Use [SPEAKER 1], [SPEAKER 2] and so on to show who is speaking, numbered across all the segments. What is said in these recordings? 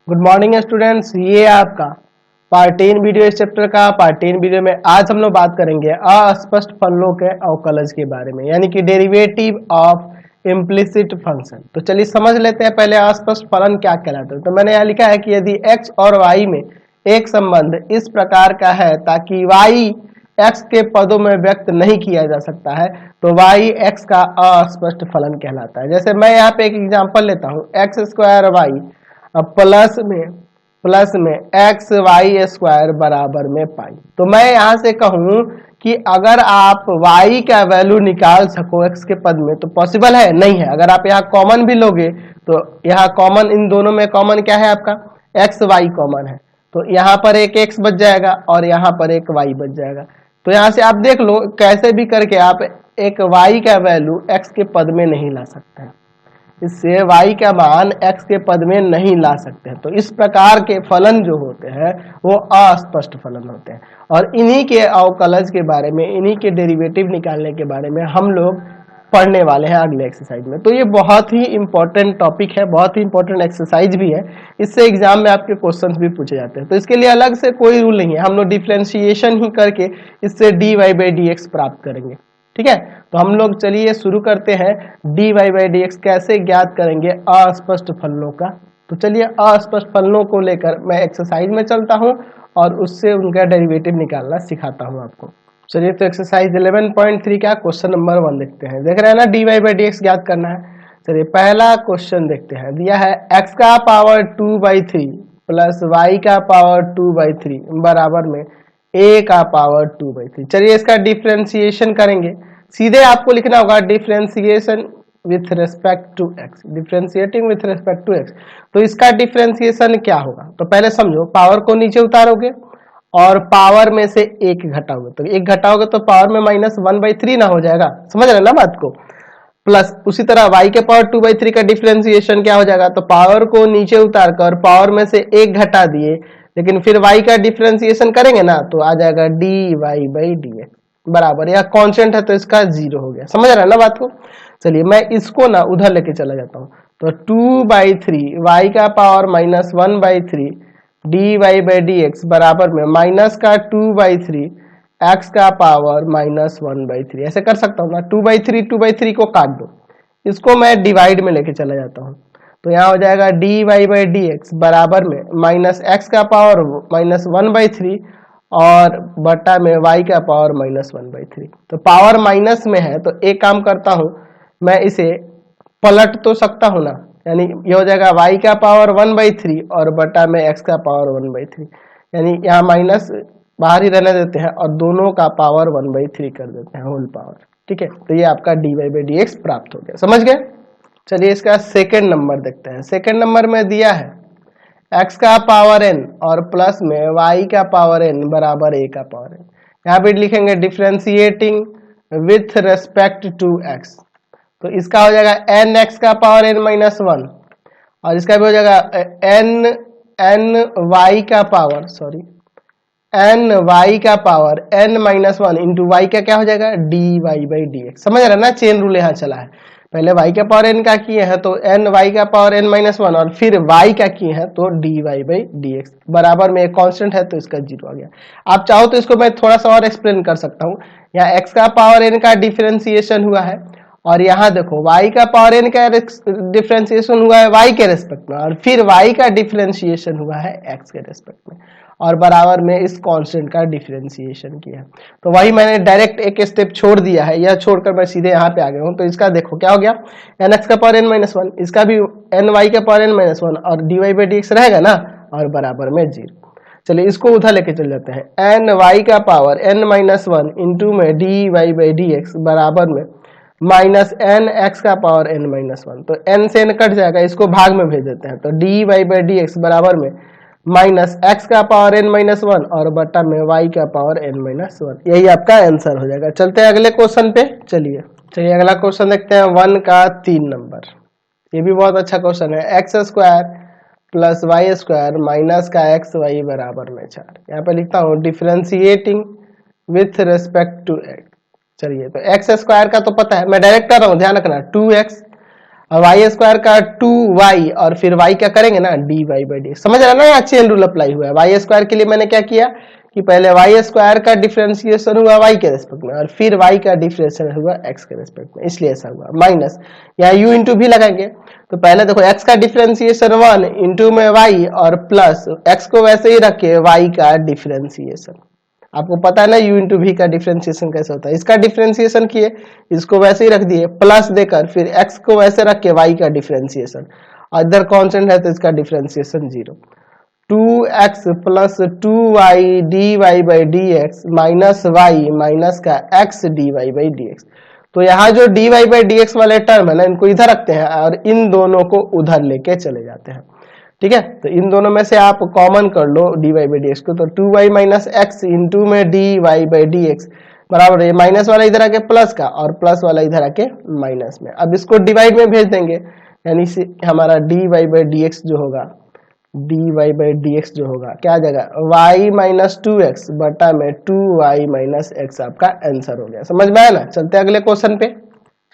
[SPEAKER 1] Good morning students, ये आपका part 10 video इस चैप्टर का। पार्ट 10 वीडियो में आज हम लोग बात करेंगे अस्पष्ट फलनों के अवकलज के बारे में, यानी कि डेरिवेटिव ऑफ इम्प्लिसिट फंक्शन। तो चलिए समझ लेते हैं पहले अस्पष्ट फलन क्या कहलाता है। तो मैंने यहाँ लिखा है कि यदि x और y में एक संबंध इस प्रकार का है ताकि y x के पदों में व्यक्त नहीं किया जा सकता है तो y x का अस्पष्ट फलन कहलाता है। जैसे मैं यहाँ पे एक एग्जांपल लेता हूँ, एक्स स्क्वायर वाई प्लस में एक्स वाई स्क्वायर बराबर में पाई। तो मैं यहां से कहूं कि अगर आप y का वैल्यू निकाल सको x के पद में तो पॉसिबल है? नहीं है। अगर आप यहाँ कॉमन भी लोगे तो यहाँ कॉमन, इन दोनों में कॉमन क्या है आपका? एक्स वाई कॉमन है, तो यहाँ पर एक x बच जाएगा और यहाँ पर एक y बच जाएगा। तो यहाँ से आप देख लो कैसे भी करके आप एक y का वैल्यू x के पद में नहीं ला सकते हैं, इससे y का मान x के पद में नहीं ला सकते हैं। तो इस प्रकार के फलन जो होते हैं वो अस्पष्ट फलन होते हैं, और इन्हीं के अवकलज के बारे में, इन्हीं के डेरिवेटिव निकालने के बारे में हम लोग पढ़ने वाले हैं अगले एक्सरसाइज में। तो ये बहुत ही इंपॉर्टेंट टॉपिक है, बहुत ही इंपॉर्टेंट एक्सरसाइज भी है, इससे एग्जाम में आपके क्वेश्चंस भी पूछे जाते हैं। तो इसके लिए अलग से कोई रूल नहीं है, हम लोग डिफ्रेंशिएशन ही करके इससे dy बाई डी एक्स प्राप्त करेंगे। ठीक है, तो हम लोग चलिए शुरू करते हैं। dy बाई डी एक्स कैसे ज्ञात करेंगे अस्पष्ट फलनों का। तो चलिए अस्पष्ट फलनों को लेकर मैं एक्सरसाइज में चलता हूं और उससे उनका डेरिवेटिव निकालना सिखाता हूं आपको। चलिए तो एक्सरसाइज 11.3 का क्वेश्चन नंबर 1 देखते हैं। देख रहे हैं ना, dy बाई डी एक्स ज्ञात करना है। चलिए पहला क्वेश्चन देखते हैं। दिया है x का पावर 2/3 प्लस y का पावर 2/3 बराबर में a का पावर 2/3। चलिए इसका डिफ्रेंसिएशन करेंगे। सीधे आपको लिखना होगा differentiation with respect to x, differentiating with respect to x। तो इसका डिफ्रेंसिएशन क्या होगा? तो पहले समझो, पावर को नीचे उतारोगे और पावर में से एक घटाओगे, तो एक घटाओगे तो पावर में -1/3 ना हो जाएगा, समझ रहे ना बात को। प्लस उसी तरह y के पावर 2/3 का डिफ्रेंसिएशन क्या हो जाएगा? तो पावर को नीचे उतार कर पावर में से एक घटा दिए, लेकिन फिर y का डिफ्रेंसिएशन करेंगे ना तो आ जाएगा dy बाई डी एक्स बराबर, यह कांस्टेंट है तो इसका 0 हो गया। समझ रहे हैं ना बात को। चलिए मैं इसको ना उधर लेके चला जाता हूँ। तो 2/3 y का power -1/3 dy by d x बराबर में माइनस का 2/3 x का पावर -1/3, ऐसे कर सकता हूँ ना। 2/3 को काट दो, इसको मैं डिवाइड में लेके चला जाता हूँ। तो यहाँ हो जाएगा dy बाई डी एक्स बराबर में माइनस एक्स का पावर -1/3 और बटा में y का पावर -1/3। तो पावर माइनस में है तो एक काम करता हूँ, मैं इसे पलट तो सकता हूँ ना, यानी ये हो जाएगा y का पावर 1/3 और बटा में x का पावर 1/3, यानी यहाँ माइनस बाहर ही रहने देते हैं और दोनों का पावर 1/3 कर देते हैं, होल पावर। ठीक है, तो ये आपका dy बाई डी एक्स प्राप्त हो गया। समझ गए। चलिए इसका सेकेंड नंबर देखते हैं। सेकेंड नंबर में दिया है x का पावर n और प्लस में y का पावर n बराबर a का पावर n। यहाँ पे लिखेंगे differentiating with respect to x। तो इसका हो जाएगा n x का पावर n -1 और इसका भी हो जाएगा n y का पावर n-1 इंटू y का क्या हो जाएगा dy बाई डी एक्स। समझ रहे ना, चेन रूल यहाँ चला है। पहले y का पावर n का किए हैं तो n y का पावर n-1 और फिर y का किए हैं तो dy बाई डी एक्स बराबर में एक कांस्टेंट है तो इसका 0 आ गया। आप चाहो तो इसको मैं थोड़ा सा और एक्सप्लेन कर सकता हूँ। यहाँ x का पावर n का डिफरेंशिएशन हुआ है और यहाँ देखो y का पावर n का डिफरेंशिएशन हुआ है y के रेस्पेक्ट में और फिर y का डिफरेंशिएशन हुआ है x के रेस्पेक्ट में और बराबर में इस कांस्टेंट का डिफरेंशिएशन किया। तो वही मैंने डायरेक्ट एक स्टेप छोड़ दिया है, यह छोड़कर मैं सीधे यहाँ पे आ गया हूँ। तो इसका देखो क्या हो गया, nx का पावर n-1, इसका भी ny का पावर n-1 और dy बाई डी एक्स रहेगा ना और बराबर में 0। चलिए इसको उधर लेके चल जाते हैं। ny का पावर n-1 इंटू में dy बाई डी एक्स बराबर में माइनस एन एक्स का पावर n-1। तो n से n कट जाएगा, इसको भाग में भेज देते हैं। तो dy बाई डी एक्स बराबर में माइनस एक्स का पावर n-1 और बटा में y का पावर n-1। यही आपका आंसर हो जाएगा। चलते हैं अगले क्वेश्चन पे। चलिए अगला क्वेश्चन देखते हैं 1 का 3 नंबर। ये भी बहुत अच्छा क्वेश्चन है। X square plus y square minus का एक्स वाई बराबर में 4। यहाँ पे लिखता हूँ differentiating with respect to x. चलिए तो एक्स स्क्वायर का तो पता है, मैं डायरेक्ट कर रहा हूँ, ध्यान रखना। 2x और वाई स्क्वायर का 2y और फिर y क्या करेंगे ना dy बाई डी। समझ रहे ना, यहाँ चेन रूल अप्लाई हुआ है। वाई स्क्वायर के लिए मैंने क्या किया कि पहले वाई स्क्वायर का डिफरेंशिएशन हुआ y के रेस्पेक्ट में और फिर y का डिफरेंशिएशन हुआ x के रेस्पेक्ट में, इसलिए ऐसा हुआ। माइनस यहाँ u इंटू भी लगाएंगे, तो पहले देखो x का डिफरेंशिएशन 1 इंटू में y और प्लस x को वैसे ही रखे y का डिफरेंशिएशन। आपको पता है ना u इंटू भी का डिफरेंशिएशन कैसे होता है। इसका डिफरेंशिएशन किए, इसको वैसे ही रख दिए प्लस देकर, फिर x को वैसे रख के y का डिफरेंशिएशन, और इधर कांस्टेंट है तो इसका differentiation 0। 2x plus 2y dy by d x minus y minus का x dy by d x. तो यहाँ जो dy बाई डी एक्स वाले टर्म है ना, इनको इधर रखते हैं और इन दोनों को उधर लेके चले जाते हैं। ठीक है, तो इन दोनों में से आप कॉमन कर लो dy बाई डी एक्स को, तो 2y माइनस एक्स इंटू में dy बाई डी एक्स बराबर है माइनस वाला इधर आके प्लस का और प्लस वाला इधर आके माइनस में। अब इसको डिवाइड में भेज देंगे, यानी हमारा dy बाई डी एक्स जो होगा, dy बाई डी एक्स जो होगा क्या आ जाएगा y माइनस 2x बटा में 2y माइनस एक्स आपका आंसर हो गया। समझ में आया ना। चलते हैं अगले क्वेश्चन पे।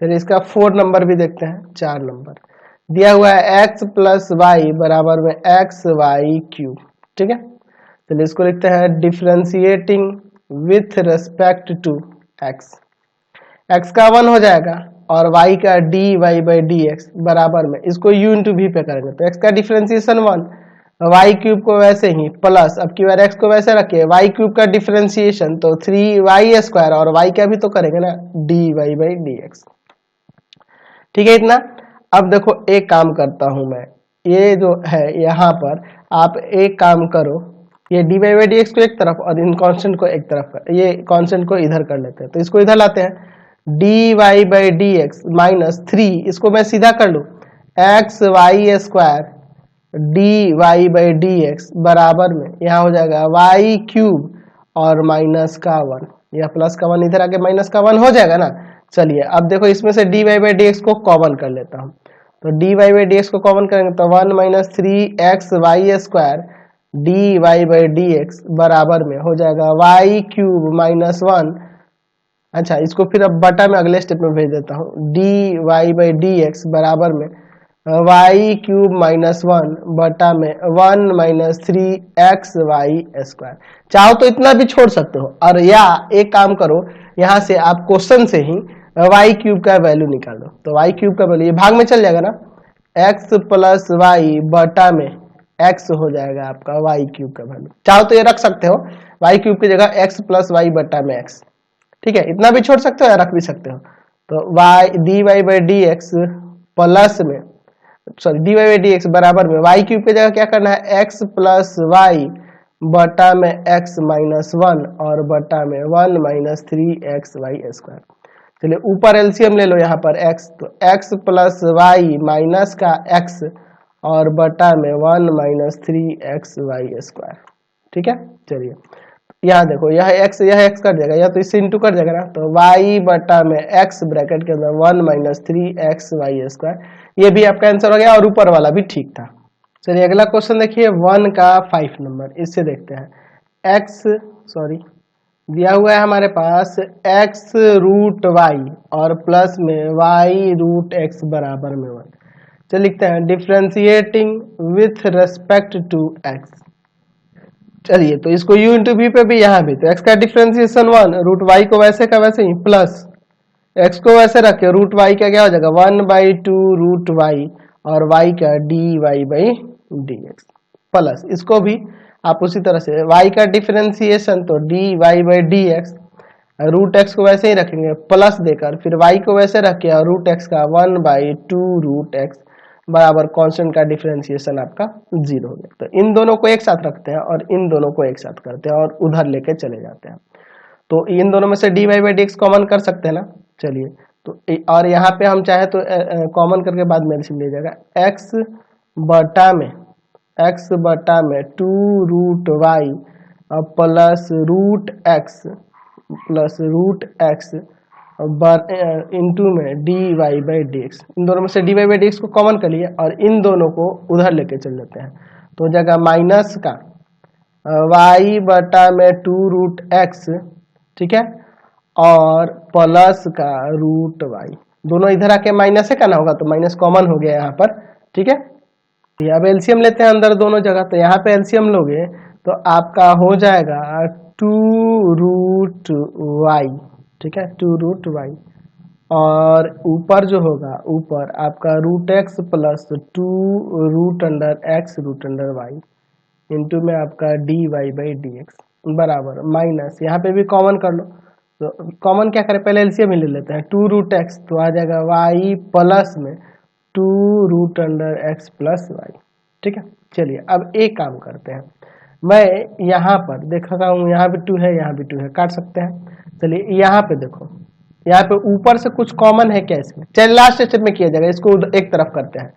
[SPEAKER 1] चलिए इसका 4 नंबर भी देखते हैं। 4 नंबर दिया हुआ है x प्लस वाई बराबर में एक्स वाई क्यूब। ठीक है, चलिए इसको लिखते हैं differentiating with respect to x। x का 1 हो जाएगा और y का dy बाई डी एक्स बराबर में, इसको u इंटू भी पे करेंगे तो x का डिफरेंशिएशन 1, y क्यूब को वैसे ही प्लस, अब की बार x को वैसे रखे y क्यूब का डिफरेंशिएशन तो 3y स्क्वायर और y का भी तो करेंगे ना dy बाई डी एक्स। ठीक है इतना। अब देखो एक काम करता हूं मैं, ये जो है यहाँ पर आप एक काम करो, ये dy बाई डी एक्स को एक तरफ और इन कांस्टेंट को एक तरफ, ये कांस्टेंट को इधर कर लेते हैं, तो इसको इधर लाते हैं dy by d x minus 3, इसको मैं सीधा कर लूँ x y square dy by d x बराबर में यहाँ हो जाएगा y क्यूब और माइनस का 1, या प्लस का 1 इधर आके माइनस का 1 हो जाएगा ना। चलिए अब देखो इसमें से dy बाई डी एक्स को कॉमन कर लेता हूँ, तो dy बाई डी एक्स को कॉमन करेंगे तो 1 minus 3x y square dy by d x बराबर में हो जाएगा y क्यूब माइनस 1। अच्छा इसको फिर अब बटा में अगले स्टेप में भेज देता हूँ dy बाई डी एक्स बराबर में y क्यूब माइनस 1 बटा में 1 माइनस 3x वाई स्क्वायर। चाहो तो इतना भी छोड़ सकते हो, और या एक काम करो यहाँ से आप क्वेश्चन से ही y क्यूब का वैल्यू निकाल दो, तो y क्यूब का वैल्यू ये भाग में चल जाएगा ना, x प्लस वाई बटा में x हो जाएगा आपका y क्यूब का वैल्यू। चाहो तो ये रख सकते हो y क्यूब की जगह x प्लस वाई बटा में x। ठीक है, इतना भी छोड़ सकते हो या रख भी सकते हो। तो y dy by d x plus में, sorry dy by d x बराबर में y क्यूब की जगह क्या करना है x प्लस वाई बटा में x माइनस 1 और बटा में 1 माइनस 3x वाई स्क्वायर। चलिए ऊपर एलसीएम ले लो यहाँ पर x, तो x प्लस वाई माइनस का x और बटा में 1 माइनस 3x वाई स्क्वायर। ठीक है, चलिए यहाँ देखो यह x कर जाएगा, या तो इससे इंटू कर जाएगा ना, तो y बटा में x ब्रैकेट के अंदर 1 माइनस 3x वाई स्क्वायर, ये भी आपका आंसर हो गया और ऊपर वाला भी ठीक था। चलिए अगला क्वेश्चन देखिए 1 का 5 नंबर, इससे देखते हैं दिया हुआ है हमारे पास x रूट वाई और प्लस में y रूट x बराबर में 1। चलिए लिखते हैं differentiating with respect to x। चलिए तो इसको u इंटू भी पे भी यहाँ भी, तो x का डिफरेंशिएशन 1, रूट y को वैसे का वैसे ही प्लस x को वैसे रखे, रूट y का क्या हो जाएगा 1 बाई 2 रूट y और y का dy by d x plus, इसको भी आप उसी तरह से y का डिफरेंशिएशन तो dy by d x, root x को वैसे ही रखेंगे प्लस देकर, फिर y को वैसे रखे और रूट x का 1 बाई 2 रूट x बराबर कांस्टेंट का डिफरेंशिएशन आपका 0 हो गया। तो इन दोनों को एक साथ रखते हैं और इन दोनों को एक साथ करते हैं और उधर लेके चले जाते हैं, तो इन दोनों में से dy by d x common कर सकते हैं ना। चलिए तो और यहाँ पे हम चाहे तो कॉमन करके बाद में ले जाएगा x बटा में 2 root y plus root x into में dy बाई डी एक्स। इन दोनों में से dy बाई डी एक्स को कॉमन कर लिए और इन दोनों को उधर लेके चल जाते हैं, तो जगह माइनस का y बटा में 2 रूट एक्स, ठीक है, और प्लस का रूट y। दोनों इधर आके माइनस से करना होगा तो माइनस कॉमन हो गया यहाँ पर, ठीक है। अब एलसीएम लेते हैं अंदर दोनों जगह, तो यहाँ पे एलसीएम लोगे तो आपका हो जाएगा 2√y, ठीक है, 2√y, और ऊपर जो होगा ऊपर आपका √x प्लस 2√x√y इंटू में आपका dy/dx बराबर माइनस, यहाँ पे भी कॉमन कर लो, तो कॉमन क्या करें, पहले एलसीएम ही ले लेते हैं, 2√x तो आ जाएगा y प्लस में 2√x+y, ठीक है। चलिए अब एक काम करते हैं, मैं यहाँ पर देख रहा हूँ यहाँ भी 2 है, यहाँ भी 2 है, काट सकते हैं। चलिए यहाँ पे देखो, यहाँ पे ऊपर से कुछ कॉमन है क्या इसमें, चलिए लास्ट स्टेप में किया जाएगा, इसको एक तरफ करते हैं,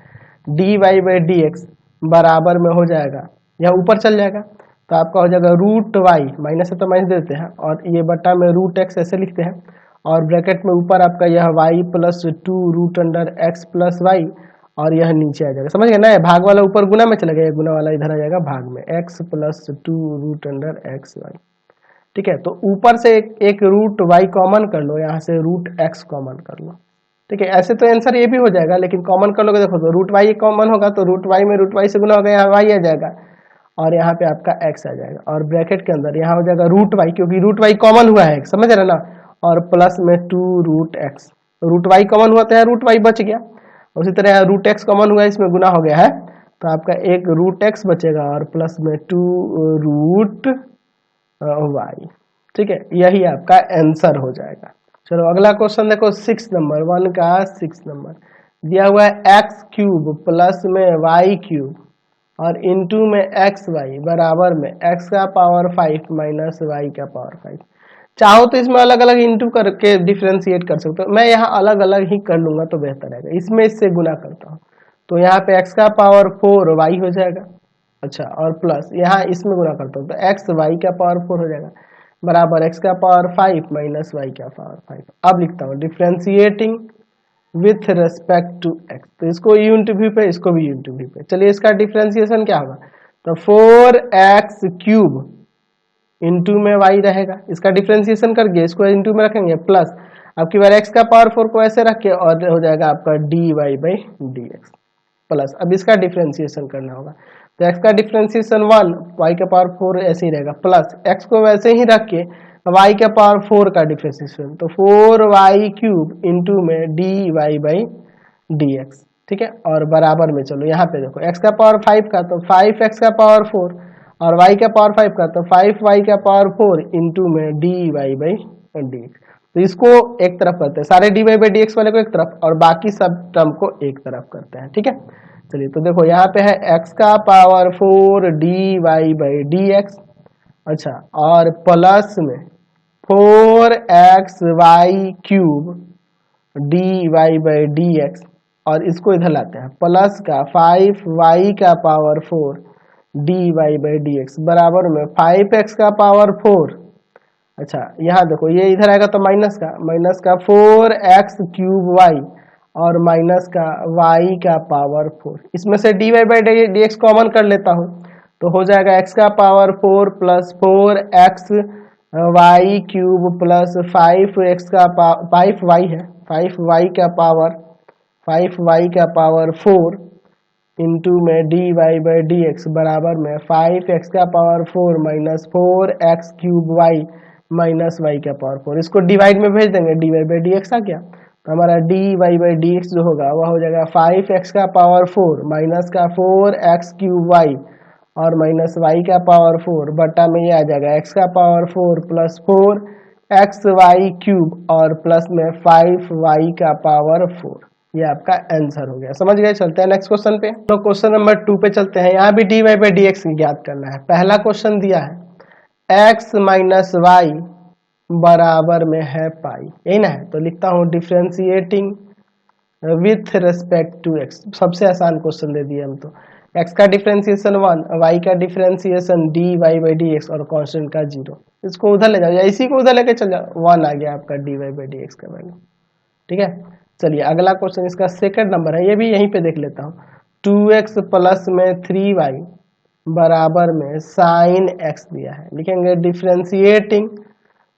[SPEAKER 1] dy/dx बराबर में हो जाएगा, यह ऊपर चल जाएगा तो आपका हो जाएगा √y, माइनस है तो माइनस देते हैं, और ये बटा में √x ऐसे लिखते हैं, और ब्रैकेट में ऊपर आपका यह y प्लस 2√x+y, और यह नीचे आ जाएगा, समझ गए ना, भाग वाला ऊपर गुना में चला गया, गुना वाला इधर आ जाएगा भाग में, x प्लस 2√xy, ठीक है। तो ऊपर से एक √y कॉमन कर लो, यहाँ से √x कॉमन कर लो, ठीक है। ऐसे तो आंसर ये भी हो जाएगा, लेकिन कॉमन कर लोगे, देखो तो √y कॉमन होगा तो √y में √y से गुना होगा, यहाँ y आ जाएगा, और यहाँ पे आपका x आ जाएगा, और ब्रैकेट के अंदर यहाँ हो जाएगा √y, क्योंकि √y कॉमन हुआ है, समझ रहे ना, और प्लस में 2√x, √y कॉमन हुआ तो यहाँ √y बच गया, उसी तरह यहाँ √x कॉमन हुआ है, इसमें गुना हो गया है, तो आपका एक √x बचेगा और प्लस में 2√y, ठीक है, यही आपका आंसर हो जाएगा। चलो अगला क्वेश्चन देखो, 6 नंबर 1 का 6 नंबर दिया हुआ है x³ प्लस में y³ और इंटू में xy बराबर में x का पावर 5 माइनस y का पावर 5। चाहो तो इसमें अलग अलग इंटू करके डिफ्रेंशिएट कर सकते हो, मैं यहाँ अलग अलग ही कर लूंगा तो बेहतर रहेगा, इसमें इससे गुना करता हूँ, तो यहाँ पे x का पावर 4 y हो जाएगा, अच्छा, और प्लस यहाँ इसमें गुना करता हूँ तो x y का पावर 4 हो जाएगा बराबर x का पावर 5 माइनस y का पावर 5। अब लिखता हूँ differentiating with respect to x, तो इसको u इंटू वी पे, इसको भी u इंटू वी पे, चलिए इसका डिफ्रेंशिएशन क्या होगा, तो 4x³ इंटू में y रहेगा, इसका डिफ्रेंशिएशन करके इसको इंटू में रखेंगे प्लस, अब की बार x का पावर 4 को ऐसे रख के और हो जाएगा आपका dy/dx प्लस, अब इसका डिफ्रेंशिएशन करना होगा, तो x का डिफ्रेंशिएशन 1, y का पावर 4 ऐसे ही रहेगा प्लस x को वैसे ही रख के y का पावर 4 का डिफ्रेंशिएशन, तो 4y³ इंटू में dy/dx, ठीक है, और बराबर में चलो यहाँ पे देखो x का पावर 5 का तो 5x का पावर 4 और y का पावर 5 का तो 5y का पावर 4 इंटू में dy/dx, तो इसको एक तरफ करते हैं, सारे dy/dx वाले को एक तरफ और बाकी सब टर्म को एक तरफ करते हैं, ठीक है। चलिए तो देखो यहाँ पे है x का पावर 4 dy/dx, अच्छा, और प्लस में 4xy³ dy/dx, और इसको इधर लाते हैं प्लस का 5y का पावर 4 dy/dx बराबर में 5x का पावर 4, अच्छा यहाँ देखो ये इधर आएगा तो माइनस का 4x³ और माइनस का y का पावर 4, इसमें से dy/dx कॉमन कर लेता हूँ तो हो जाएगा x का power 4 plus 4xy³ plus 5x का 5y है 5y का पावर 4 इंटू में dy/dx बराबर में 5x का power 4 minus 4x³ minus y का पावर 4, इसको डिवाइड में भेज देंगे, dy/dx आ गया तो हमारा dy/dx जो होगा वह हो जाएगा 5x का पावर 4 माइनस का 4x³ और माइनस y का पावर 4 बटा में ये आ जाएगा x का पावर 4 प्लस 4xy³ और प्लस में 5y का पावर 4, ये आपका आंसर हो गया, समझ गए। चलते हैं नेक्स्ट क्वेश्चन पे, तो क्वेश्चन नंबर 2 पे चलते हैं, यहाँ भी dy/dx ज्ञात करना है। पहला क्वेश्चन दिया है x माइनस वाई बराबर में है पाई, यही ना है, तो लिखता हूँ differentiating with respect to x, सबसे आसान क्वेश्चन दे दिया हम तो, x का डिफ्रेंशिएशन 1, y का डिफ्रेंशिएशन dy/dx और कांस्टेंट का 0, इसको उधर ले जाओ या इसी को उधर लेके चल जाओ, 1 आ गया आपका dy/dx का वैल्यू, ठीक है। चलिए अगला क्वेश्चन इसका सेकंड नंबर है, ये भी यहीं पे देख लेता हूँ, 2x प्लस में 3y बराबर में साइन x दिया है, लिखेंगे differentiating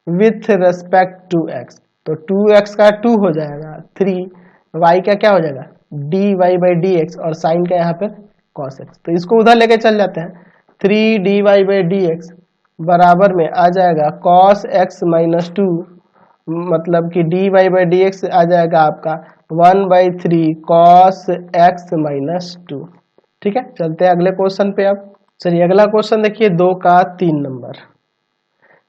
[SPEAKER 1] with respect to x, तो 2x का 2 हो जाएगा 3 वाई का क्या हो जाएगा d y by d x और साइन का यहाँ पे कॉस एक्स, तो इसको उधर लेके चल जाते हैं। 3 dy/dx बराबर में आ जाएगा cos x माइनस 2, मतलब कि dy/dx आ जाएगा आपका 1/3 cos x माइनस 2। ठीक है, चलते हैं अगले क्वेश्चन पे। अब चलिए अगला क्वेश्चन देखिए 2 का 3 नंबर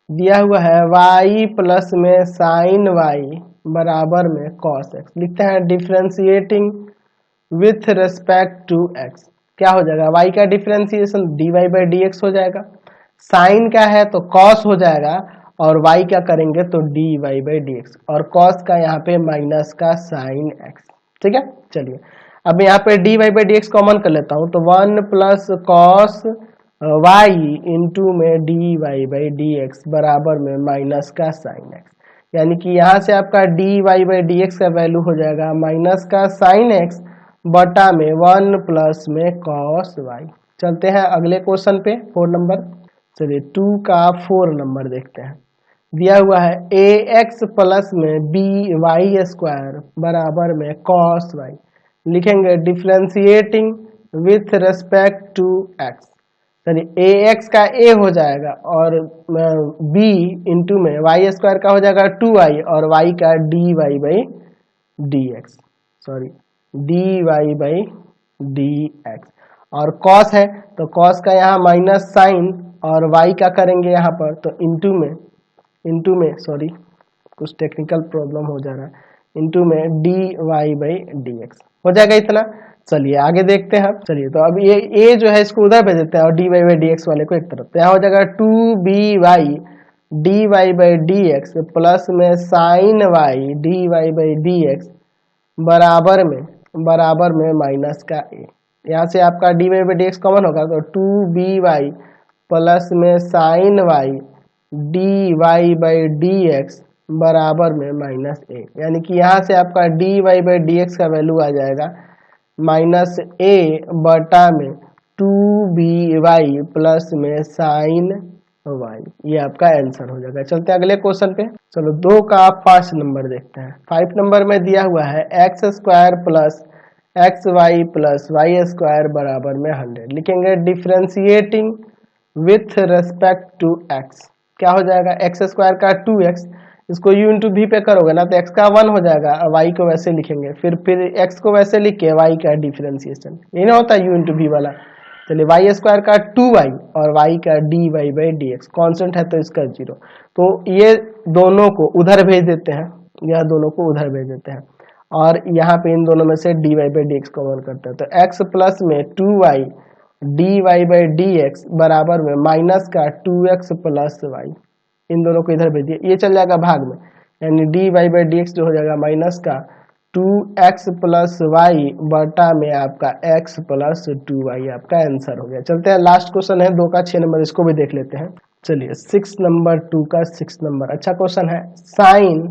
[SPEAKER 1] दिया हुआ है y प्लस में साइन y बराबर में cos x। लिखते हैं differentiating with respect to x, क्या हो जाएगा y का डिफ्रेंशिएशन dy/dx हो जाएगा, साइन का है तो cos हो जाएगा और y का करेंगे तो dy/dx और cos का यहाँ पे माइनस का साइन x। ठीक है, चलिए अब यहाँ पे dy/dx कॉमन कर लेता हूँ तो 1 प्लस कॉस y इंटू में dy/dx बराबर में माइनस का साइन x, यानी कि यहाँ से आपका dy/dx का वैल्यू हो जाएगा माइनस का साइन x बटा में 1 प्लस में cos y। चलते हैं अगले क्वेश्चन पे 4 नंबर। चलिए 2 का 4 नंबर देखते हैं। दिया हुआ है ax प्लस में by² बराबर में cos y। लिखेंगे differentiating with respect to x। चलिए ax का a हो जाएगा और b इंटू में y² का हो जाएगा 2y और y का dy/dx, सॉरी dy/dx और cos है तो cos का यहाँ माइनस साइन और y का करेंगे यहाँ पर तो इंटू में सॉरी कुछ टेक्निकल प्रॉब्लम हो जा रहा है, इंटू में dy/dx हो जाएगा इतना। चलिए आगे देखते हैं। चलिए तो अब ये a जो है इसको उधर भेज देते हैं और dy/dx वाले को एक तरफ, तो यहाँ हो जाएगा 2by dy/dx प्लस में साइन y dy/dx बराबर में माइनस का a। यहाँ से आपका dy/dx कॉमन होगा तो 2by प्लस में साइन y dy/dx बराबर में माइनस a, यानी कि यहाँ से आपका dy/dx का वैल्यू आ जाएगा माइनस a बटा में 2by प्लस में साइन y। ये आपका आंसर हो जाएगा। चलते हैं अगले क्वेश्चन पे। चलो 2 का 5 नंबर देखते हैं। 5 नंबर में दिया हुआ है x² plus xy plus y² बराबर में 100। लिखेंगे differentiating with respect to x, क्या हो जाएगा x² का 2x, इसको u इंटू v पे करोगे ना तो x का 1 हो जाएगा और y को वैसे लिखेंगे, फिर x को वैसे लिख के y का डिफरेंशिएशन, ये ना होता u इंटू v वाला। चलिए y² का 2y और y का dy/dx कांस्टेंट है तो इसका 0, तो ये दोनों को उधर भेज देते हैं, यह दोनों को उधर भेज देते हैं और यहाँ पे इन दोनों में से dy/dx कॉमन करते हैं तो x प्लस में 2y dy/dx बराबर में माइनस का 2x प्लस y, इन दोनों को इधर भेजिए, ये चल जाएगा भाग में, यानी dy/dx जो हो जाएगा माइनस का 2x प्लस y बटा में आपका x प्लस 2y, आपका आंसर हो गया। चलते हैं लास्ट क्वेश्चन है 2 का 6 नंबर, इसको भी देख लेते हैं। चलिए 6 नंबर 2 का 6 नंबर अच्छा क्वेश्चन है। Sine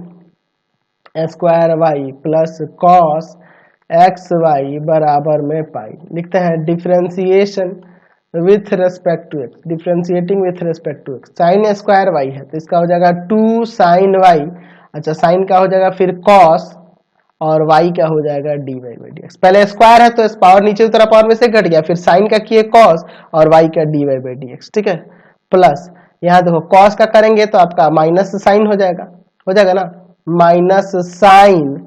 [SPEAKER 1] square y plus cos xy बराबर में पाई। लिखते हैं differentiation with respect to x, differentiating with respect to x। Sine square y है तो इसका हो जाएगा 2 साइन y, अच्छा साइन का हो जाएगा फिर कॉस और y का हो जाएगा dy/dx। पहले स्क्वायर है तो इस पावर नीचे उतरा पावर में से घट गया, फिर साइन का किए कॉस और y का dy/dx। ठीक है, प्लस यहाँ देखो कॉस का करेंगे तो आपका माइनस साइन हो जाएगा ना, माइनस साइन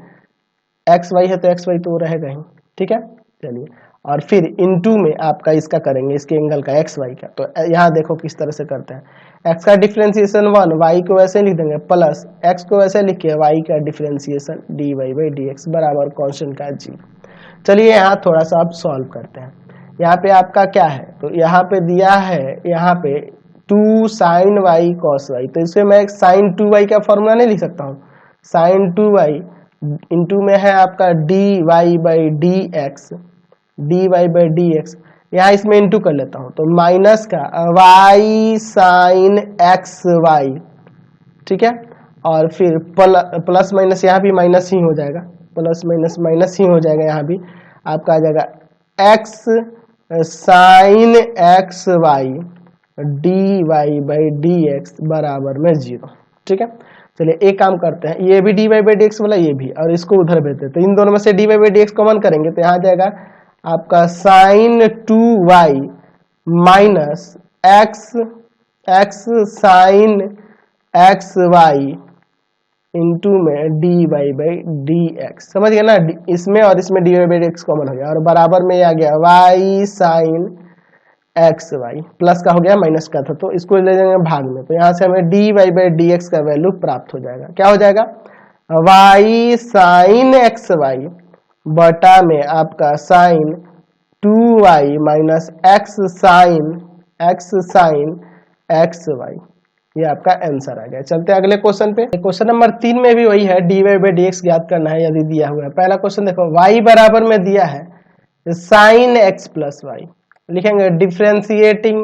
[SPEAKER 1] xy है तो xy तो रहेगा ही। ठीक है, चलिए और फिर इनटू में आपका इसका करेंगे, इसके एंगल का xy का, तो यहाँ देखो किस तरह से करते हैं, x का डिफरेंशिएशन 1, y को वैसे लिख देंगे प्लस x को वैसे लिखिए y का डिफरेंशिएशन dy/dx बराबर कांस्टेंट का 0। चलिए यहाँ थोड़ा सा आप सॉल्व करते हैं। यहाँ पे आपका क्या है, तो यहाँ पे दिया है यहाँ पे 2 साइन y cos y, तो इसमें मैं साइन 2y का फॉर्मूला नहीं लिख सकता हूँ, साइन 2y इंटू में है आपका dy/dx, यहाँ इसमें इंटू कर लेता हूँ तो माइनस का y साइन xy। ठीक है, और फिर प्लस माइनस यहाँ भी माइनस ही हो जाएगा, प्लस माइनस माइनस ही हो जाएगा, यहाँ भी आपका आ जाएगा x साइन xy dy/dx बराबर में 0। ठीक है, चलिए एक काम करते हैं, ये भी d y by d x वाला ये भी, और इसको उधर भेजते हैं। तो इन दोनों में से d y by d x common करेंगे तो यहाँ जाएगा आपका sine 2y minus x x sine x y into में d y by d x, समझ गए ना। इसमें और इसमें d y by d x common हो गया, और बराबर में आ गया y sine x y, plus का हो गया माइनस का था, तो इसको ले जाएंगे भाग में। तो यहाँ से हमें d y by d x का वैल्यू प्राप्त हो जाएगा। क्या हो जाएगा, वाई साइन एक्स वाई बटा में आपका sine 2y minus x sine x y, ये आपका आंसर आ गया। चलते हैं अगले क्वेश्चन पे। क्वेश्चन नंबर 3 में भी वही है, d y by d x ज्ञात करना है यदि दिया हुआ है। पहला क्वेश्चन देखो, y बराबर में दिया है साइन एक्स प्लस वाई, लिखेंगे differentiating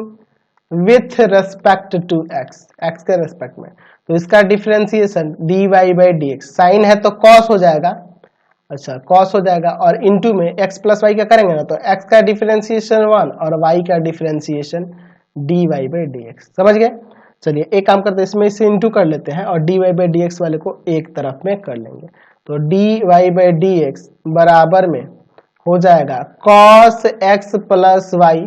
[SPEAKER 1] with respect to x, x के रेस्पेक्ट में। तो इसका differentiation d y by d x, sine है तो कॉस हो जाएगा, अच्छा कॉस हो जाएगा, और इनटू में x प्लस वाई का करेंगे ना, तो x का डिफरेंशिएशन 1 और y का differentiation d y by d x, समझ गए। चलिए एक काम करते हैं, इसमें इसे इंटू कर लेते हैं और d y by d x वाले को एक तरफ में कर लेंगे। तो d y by d x बराबर में हो जाएगा कॉस एक्स प्लस वाई,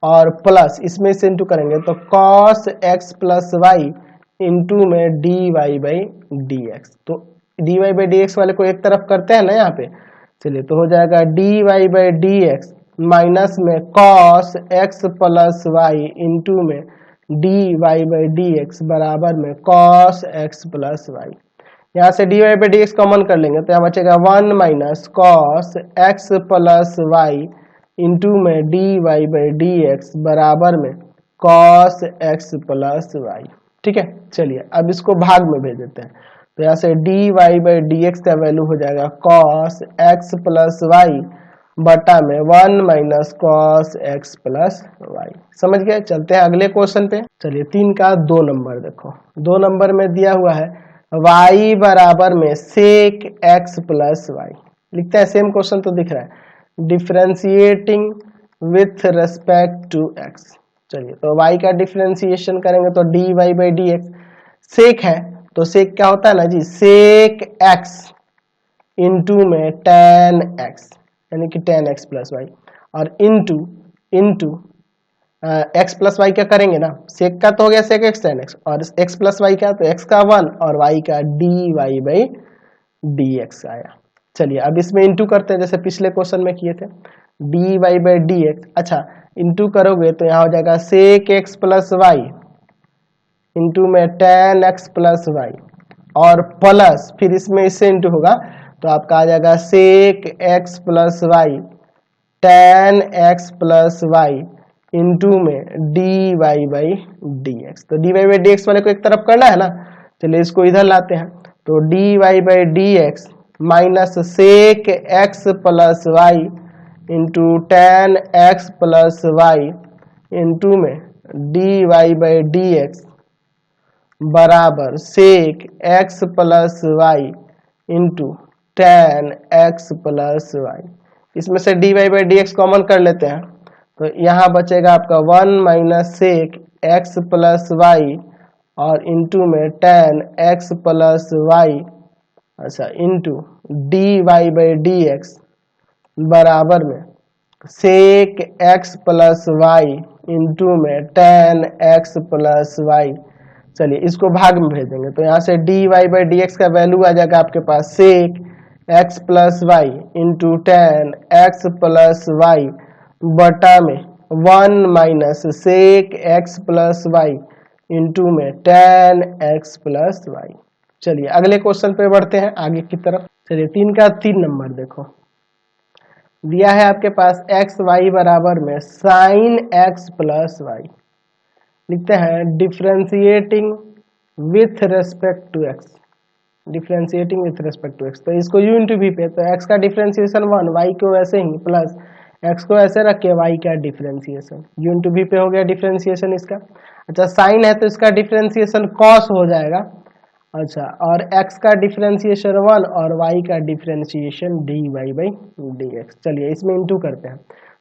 [SPEAKER 1] और प्लस इसमें से इंटू करेंगे तो cos x plus y into में d y by d x. तो d y by d x वाले को एक तरफ करते हैं ना यहाँ पे, चलिए तो हो जाएगा d y by d x minus में cos x plus y into में d y by d x बराबर में कॉस एक्स प्लस वाई। यहाँ से d y by d x common कर लेंगे तो यहाँ बचेगा 1 minus cos x plus y into में d y by d x बराबर में कॉस एक्स प्लस वाई। ठीक है, चलिए अब इसको भाग में भेज देते हैं। तो यहाँ से d y by d x का वैल्यू हो जाएगा कॉस एक्स प्लस वाई बटा में 1 minus cos x plus y, समझ गए। चलते हैं अगले क्वेश्चन पे। चलिए 3 का 2 नंबर देखो, 2 नंबर में दिया हुआ है y बराबर में सेक एक्स प्लस वाई, लिखते हैं सेम क्वेश्चन तो दिख रहा है, differentiating with respect to x. चलिए तो y का डिफ्रेंशिएशन करेंगे तो d y by d x, sec है तो सेक क्या होता है ना जी, सेक एक्स इंटू में टेन एक्स, यानी कि टेन एक्स प्लस वाई, और इंटू एक्स प्लस वाई क्या करेंगे ना, सेक का तो हो गया सेक एक्स टेन एक्स, और एक्स प्लस वाई का तो एक्स का 1 और वाई का d y by d x आया। चलिए अब इसमें इंटू करते हैं जैसे पिछले क्वेश्चन में किए थे, d y by d x, अच्छा इंटू करोगे तो यहाँ हो जाएगा sec x plus y into में टेन एक्स प्लस वाई, और प्लस फिर इसमें इससे इंटू होगा तो आपका आ जाएगा sec x plus y tan x plus y into में d y by d x. तो d y by d x वाले को एक तरफ करना है ना, चलिए इसको इधर लाते हैं। तो d y by d x minus sec x plus y into tan x plus y into में d y by d x बराबर sec x plus y into tan x plus y. इसमें से d y by d x common कर लेते हैं तो यहाँ बचेगा आपका 1 minus sec x plus y और इंटू में टेन एक्स प्लस वाई, अच्छा into d y by d x बराबर में sec x plus y into में टेन एक्स प्लस वाई। चलिए इसको भाग में भेज देंगे तो यहाँ से d y by d x का वैल्यू आ जाएगा आपके पास sec x plus y into tan x plus y बटा में 1 minus sec x plus y into में टेन एक्स प्लस वाई। चलिए अगले क्वेश्चन पे बढ़ते हैं आगे की तरफ। चलिए 3 का 3 नंबर देखो, दिया है आपके पास एक्स वाई बराबर में साइन एक्स प्लस वाई, लिखते हैं differentiating with respect to x, differentiating with respect to x. तो इसको यू इंटू वी पे, तो एक्स का डिफ्रेंशिएशन 1, वाई को वैसे ही प्लस एक्स को ऐसे रख के वाई का डिफ्रेंशिएशन, यू इंटू वी पे हो गया डिफ्रेंशिएशन इसका। अच्छा साइन है तो इसका डिफ्रेंशिएशन कॉस हो जाएगा, अच्छा और x का डिफरेंशिएशन 1 और y का differentiation d y by d x. चलिए इसमें इंटू करते हैं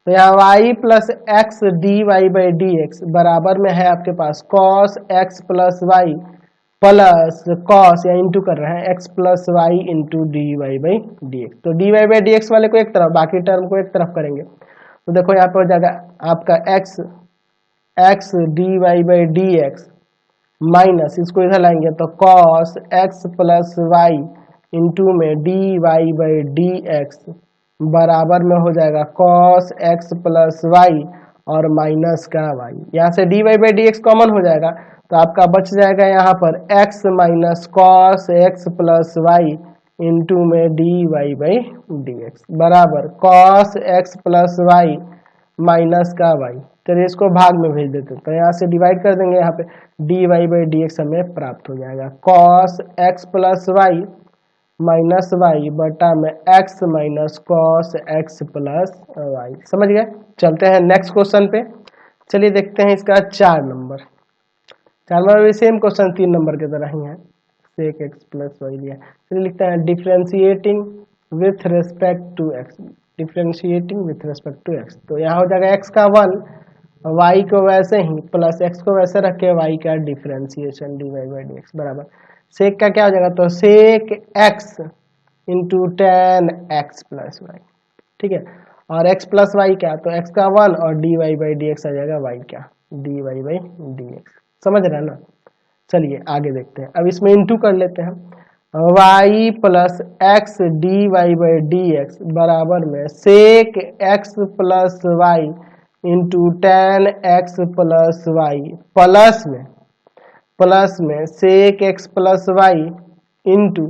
[SPEAKER 1] तो यहाँ y plus x d y by d x बराबर में है आपके पास cos x plus y plus cos या इंटू कर रहे हैं x plus y into d y by d x. तो d y by d x वाले को एक तरफ, बाकी टर्म को एक तरफ करेंगे। तो देखो यहाँ पे हो जाएगा आपका x x d y by d x minus, इसको इधर लाएंगे तो cos x plus y into में d y by d x बराबर में हो जाएगा कॉस एक्स प्लस वाई और माइनस का वाई। यहाँ से d y by d x common हो जाएगा तो आपका बच जाएगा यहाँ पर x minus cos x plus y into में d y by d x बराबर cos x plus y minus का वाई। चलिए इसको भाग में भेज देते हैं, तो यहाँ से डिवाइड कर देंगे, यहाँ पे d y by d x हमें प्राप्त हो जाएगा cos x plus y minus y बटा में x minus cos x plus y. समझ गए? चलते हैं नेक्स्ट क्वेश्चन पे। चलिए देखते हैं इसका 4 नंबर। 4 नंबर भी सेम क्वेश्चन 3 नंबर की तरह ही है, सेक एक्स प्लस वाई लिया। चलिए लिखते हैं differentiating with respect to x, differentiating with respect to x. तो यहाँ हो जाएगा एक्स का 1, वाई को वैसे ही प्लस एक्स को वैसे रखे, वाई का differentiation d y by d x बराबर सेक का क्या हो जाएगा, तो sec x into tan x plus y. ठीक है, और x प्लस वाई क्या, तो x का 1 और d y by d x आ जाएगा y क्या, d y by d x. समझ रहे हैं ना? चलिए आगे देखते हैं। अब इसमें इंटू कर लेते हैं, y plus x d y by d x बराबर में sec x plus y into tan x plus y plus में sec x plus y into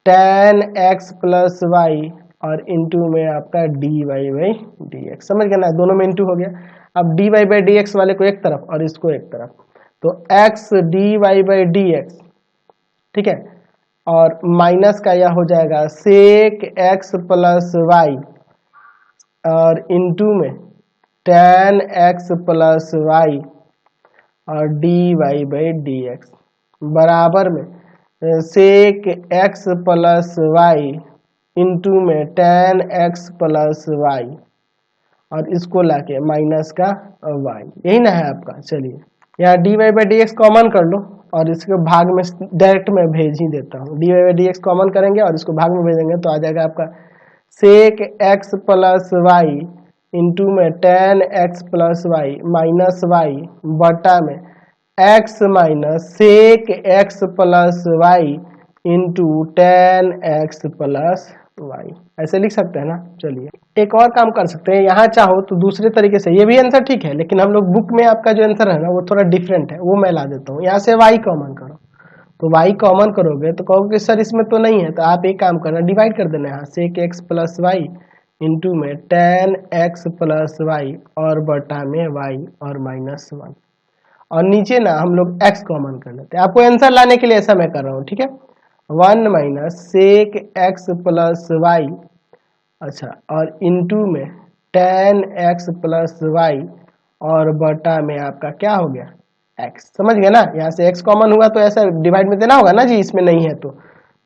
[SPEAKER 1] tan x plus y और इंटू में आपका d y by d x. समझ गए ना? दोनों में इंटू हो गया। अब d y by d x वाले को एक तरफ और इसको एक तरफ, तो x d y by d x, ठीक है, और माइनस का यह हो जाएगा सेक एक्स प्लस वाई और इंटू में टेन एक्स प्लस वाई और d y by d x बराबर में sec x plus y into में टेन एक्स प्लस वाई और इसको लाके माइनस का वाई। यही ना है आपका। चलिए यहाँ d y by d x common कर लो और इसके भाग में डायरेक्ट में भेज ही देता हूँ। D y by d x common करेंगे और इसको भाग में भेजेंगे तो आ जाएगा आपका sec x plus y into में tan x plus y minus y बटा में x minus sec x plus y into tan x plus y. ऐसे लिख सकते हैं ना? चलिए एक और काम कर सकते हैं, यहाँ चाहो तो दूसरे तरीके से, ये भी आंसर ठीक है लेकिन हम लोग बुक में आपका जो आंसर है ना वो थोड़ा डिफरेंट है, वो मैं ला देता हूँ। यहाँ से y कॉमन करो, तो y कॉमन करोगे तो कहोगे सर इसमें तो नहीं है, तो आप एक काम करना, डिवाइड कर देना यहाँ sec x plus y into में टेन एक्स प्लस वाई और बटा में y और माइनस 1 और नीचे ना हम लोग x कॉमन कर लेते हैं। आपको आंसर लाने के लिए ऐसा मैं कर रहा हूँ, ठीक है। 1 minus sec x plus y, अच्छा, और इंटू में टेन एक्स प्लस वाई और बटा में आपका क्या हो गया x। समझ गए ना? यहाँ से x कॉमन हुआ तो ऐसा डिवाइड में देना होगा ना जी, इसमें नहीं है तो,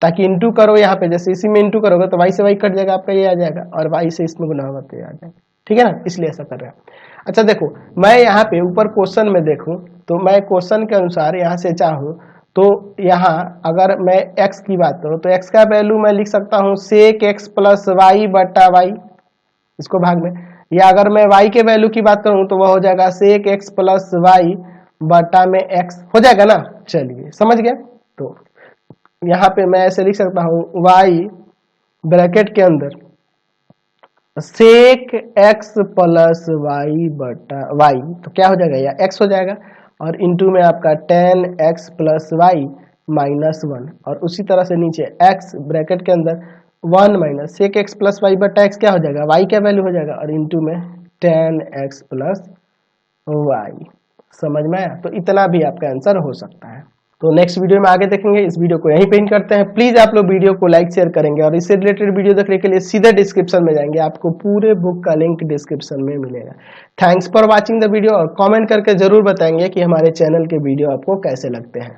[SPEAKER 1] ताकि इंटू करो यहाँ पे, जैसे इसी में इंटू करोगे तो y से y कट जाएगा आपका, ये आ जाएगा, और y से इसमें गुना होगा तो ये आ जाएगा। ठीक है ना? इसलिए ऐसा कर रहे हैं। अच्छा देखो, मैं यहाँ पे ऊपर क्वेश्चन में देखूं तो मैं क्वेश्चन के अनुसार यहाँ से चाहूँ तो यहाँ अगर मैं x की बात करूँ तो x का वैल्यू मैं लिख सकता हूँ सेक x प्लस वाई बटा वाई, इसको भाग में, या अगर मैं y के वैल्यू की बात करूँ तो वह हो जाएगा सेक x प्लस वाई बटा में x हो जाएगा ना। चलिए समझ गए? तो यहाँ पे मैं ऐसे लिख सकता हूँ y ब्रैकेट के अंदर सेक x प्लस वाई बटा वाई, तो क्या हो जाएगा, या x हो जाएगा, और इंटू में आपका tan x plus y minus 1 और उसी तरह से नीचे x ब्रैकेट के अंदर 1 minus sec x plus y बटा x क्या हो जाएगा, y का वैल्यू हो जाएगा, और इंटू में टेन एक्स प्लस वाई। समझ में आया? तो इतना भी आपका आंसर हो सकता है। तो नेक्स्ट वीडियो में आगे देखेंगे। इस वीडियो को यहीं पे एंड करते हैं। प्लीज आप लोग वीडियो को लाइक शेयर करेंगे और इससे रिलेटेड वीडियो देखने के लिए सीधे डिस्क्रिप्शन में जाएंगे, आपको पूरे बुक का लिंक डिस्क्रिप्शन में मिलेगा। Thanks for watching the video और कमेंट करके जरूर बताएंगे कि हमारे चैनल के वीडियो आपको कैसे लगते हैं।